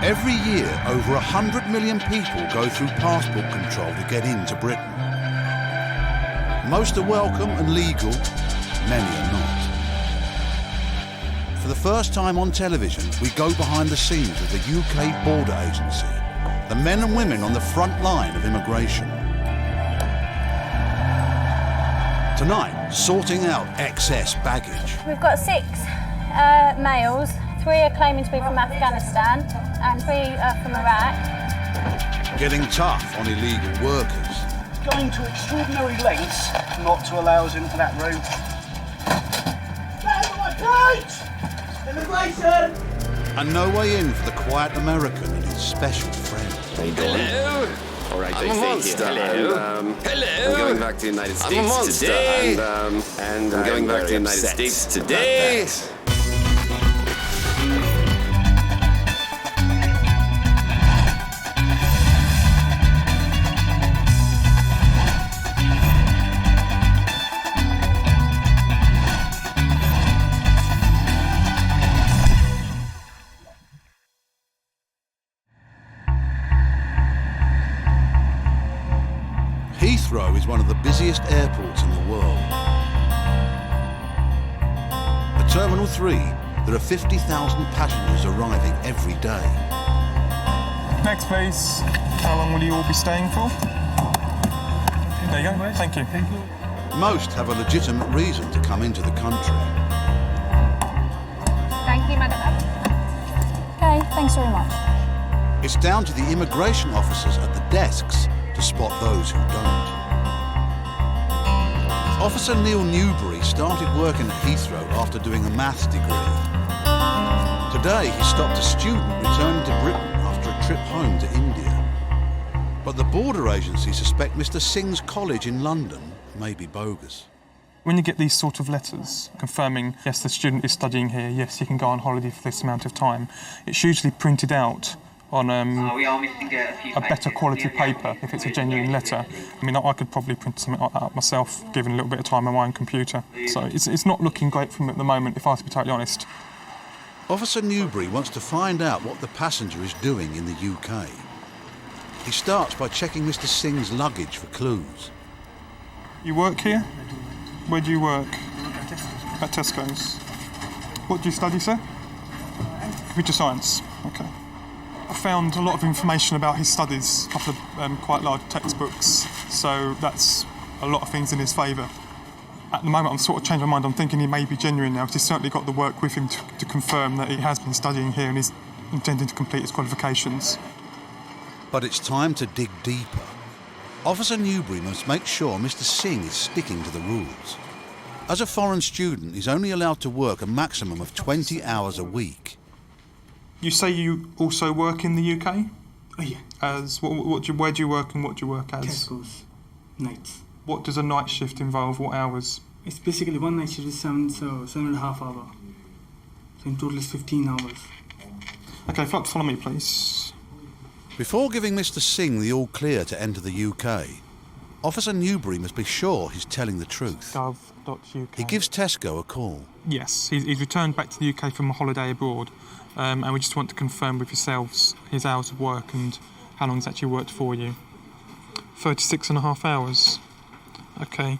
Every year, over 100 million people go through passport control to get into Britain. Most are welcome and legal, many are not. For the first time on television, we go behind the scenes of the UK Border Agency, the men and women on the front line of immigration. Tonight, sorting out excess baggage. We've got 6 males, 3 are claiming to be from Afghanistan and 3 are from Iraq. Getting tough on illegal workers. Going to extraordinary lengths not to allow us into that room. Immigration! And no way in for the quiet American and his special friend. How you doing? Hello. All right, I'm a monster. Hello. Hello. I'm going back to the United States I'm a monster. today. And I'm going back to the United States today. Heathrow is one of the busiest airports in the world. At Terminal 3, there are 50,000 passengers arriving every day. Next, please. How long will you all be staying for? There you go. Thank you. Thank you. Most have a legitimate reason to come into the country. Thank you, madam. Okay, thanks very much. It's down to the immigration officers at the desks to spot those who don't. Officer Neil Newbury started working at Heathrow after doing a maths degree. Today he stopped a student returning to Britain after a trip home to India. But the border agency suspect Mr. Singh's college in London may be bogus. When you get these sort of letters confirming, yes, the student is studying here, yes, he can go on holiday for this amount of time, it's usually printed out on a better quality paper if it's a genuine letter. I mean, I could probably print something like that up myself, given a little bit of time on my own computer. So it's not looking great for me at the moment, if I was to be totally honest. Officer Newbury wants to find out what the passenger is doing in the UK. He starts by checking Mr. Singh's luggage for clues. You work here? Where do you work? At Tesco's. What do you study, sir? Computer science. Okay. I found a lot of information about his studies, a couple of quite large textbooks, so that's a lot of things in his favour. At the moment, I'm sort of changed my mind. I'm thinking he may be genuine now, because he's certainly got the work with him to confirm that he has been studying here and is intending to complete his qualifications. But it's time to dig deeper. Officer Newbury must make sure Mr. Singh is sticking to the rules. As a foreign student, he's only allowed to work a maximum of 20 hours a week. You say you also work in the UK? Oh, yeah. Where do you work and what do you work as? Tesco's. Nights. What does a night shift involve? What hours? It's basically one night shift is 7.5 hours. So in total it's 15 hours. Okay, if you'd like to follow me, please. Before giving Mr. Singh the all-clear to enter the UK, Officer Newbury must be sure he's telling the truth. Gov.uk. He gives Tesco a call. Yes, he's returned back to the UK from a holiday abroad, and we just want to confirm with yourselves his hours of work and how long he's actually worked for you. 36.5 hours. Okay.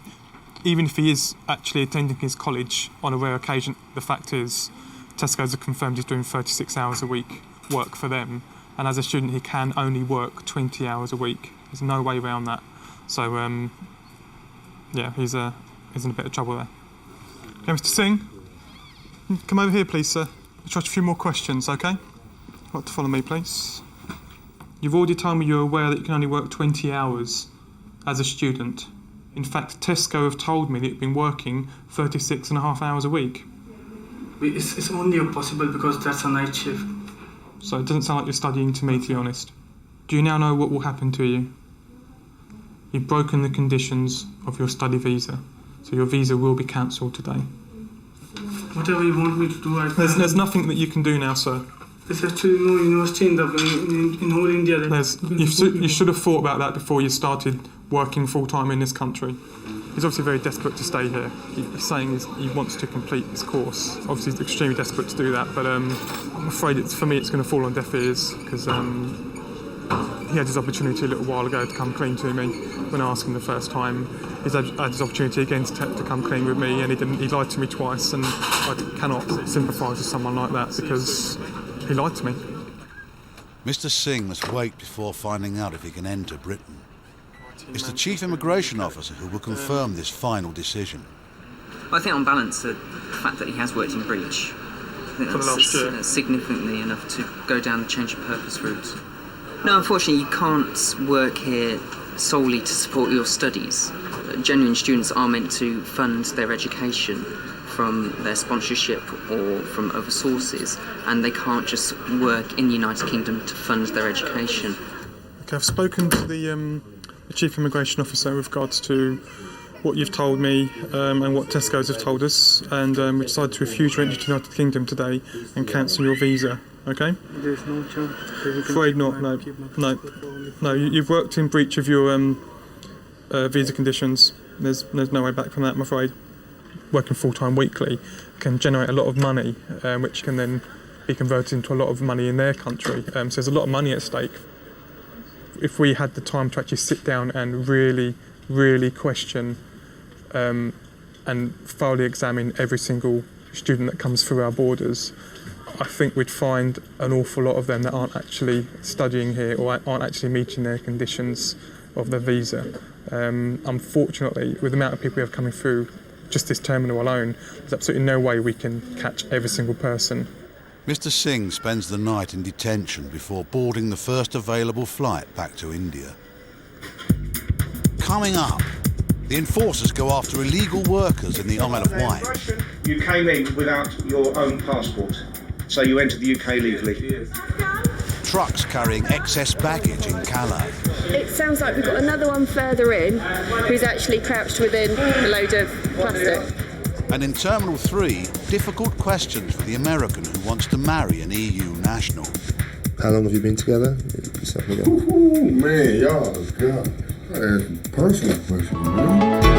Even if he is actually attending his college on a rare occasion, the fact is Tesco's have confirmed he's doing 36 hours a week work for them, and as a student he can only work 20 hours a week. There's no way around that. So, yeah, he's in a bit of trouble there. Okay, Mr. Singh, come over here, please, sir. I'll ask a few more questions, okay? You'd like to follow me, please. You've already told me you're aware that you can only work 20 hours as a student. In fact, Tesco have told me that you've been working 36.5 hours a week. It's only possible because that's a night shift. So it doesn't sound like you're studying to me, to be honest. Do you now know what will happen to you? You've broken the conditions of your study visa, so your visa will be cancelled today. Whatever you want me to do, There's nothing that you can do now, sir. There's actually no university in whole India. You should have thought about that before you started working full-time in this country. He's obviously very desperate to stay here. He's saying he wants to complete this course. Obviously, he's extremely desperate to do that, but I'm afraid for me it's going to fall on deaf ears, because he had his opportunity a little while ago to come clean to me when I asked him the first time. He's had his opportunity again to come clean with me, and he didn't. He lied to me twice, and I cannot sympathise with someone like that, because he lied to me. Mr. Singh must wait before finding out if he can enter Britain. It's the Chief Immigration Officer who will confirm this final decision. I think on balance, the fact that he has worked in breach, I think For the last year. that's significantly enough to go down the change of purpose route. No, unfortunately, you can't work here solely to support your studies. Genuine students are meant to fund their education from their sponsorship or from other sources, and they can't just work in the United Kingdom to fund their education. Okay, I've spoken to the Chief Immigration Officer with regards to what you've told me and what Tesco's have told us, and we decided to refuse your entry to the United Kingdom today and cancel your visa, okay? There's no chance. Afraid not, no. You've worked in breach of your visa conditions. There's no way back from that, I'm afraid. Working full-time weekly can generate a lot of money, which can then be converted into a lot of money in their country. So there's a lot of money at stake. If we had the time to actually sit down and really, really question and thoroughly examine every single student that comes through our borders, I think we'd find an awful lot of them that aren't actually studying here or aren't actually meeting their conditions of their visa. Unfortunately, with the amount of people we have coming through just this terminal alone, there's absolutely no way we can catch every single person. Mr. Singh spends the night in detention before boarding the first available flight back to India. Coming up, the enforcers go after illegal workers in the Isle of Wight. You came in without your own passport, so you entered the UK legally. Trucks carrying excess baggage in Calais. It sounds like we've got another one further in who's actually crouched within a load of plastic. And in Terminal 3, difficult questions for the American who wants to marry an EU national. How long have you been together? Ooh, man, y'all, God. I had some personal questions, man.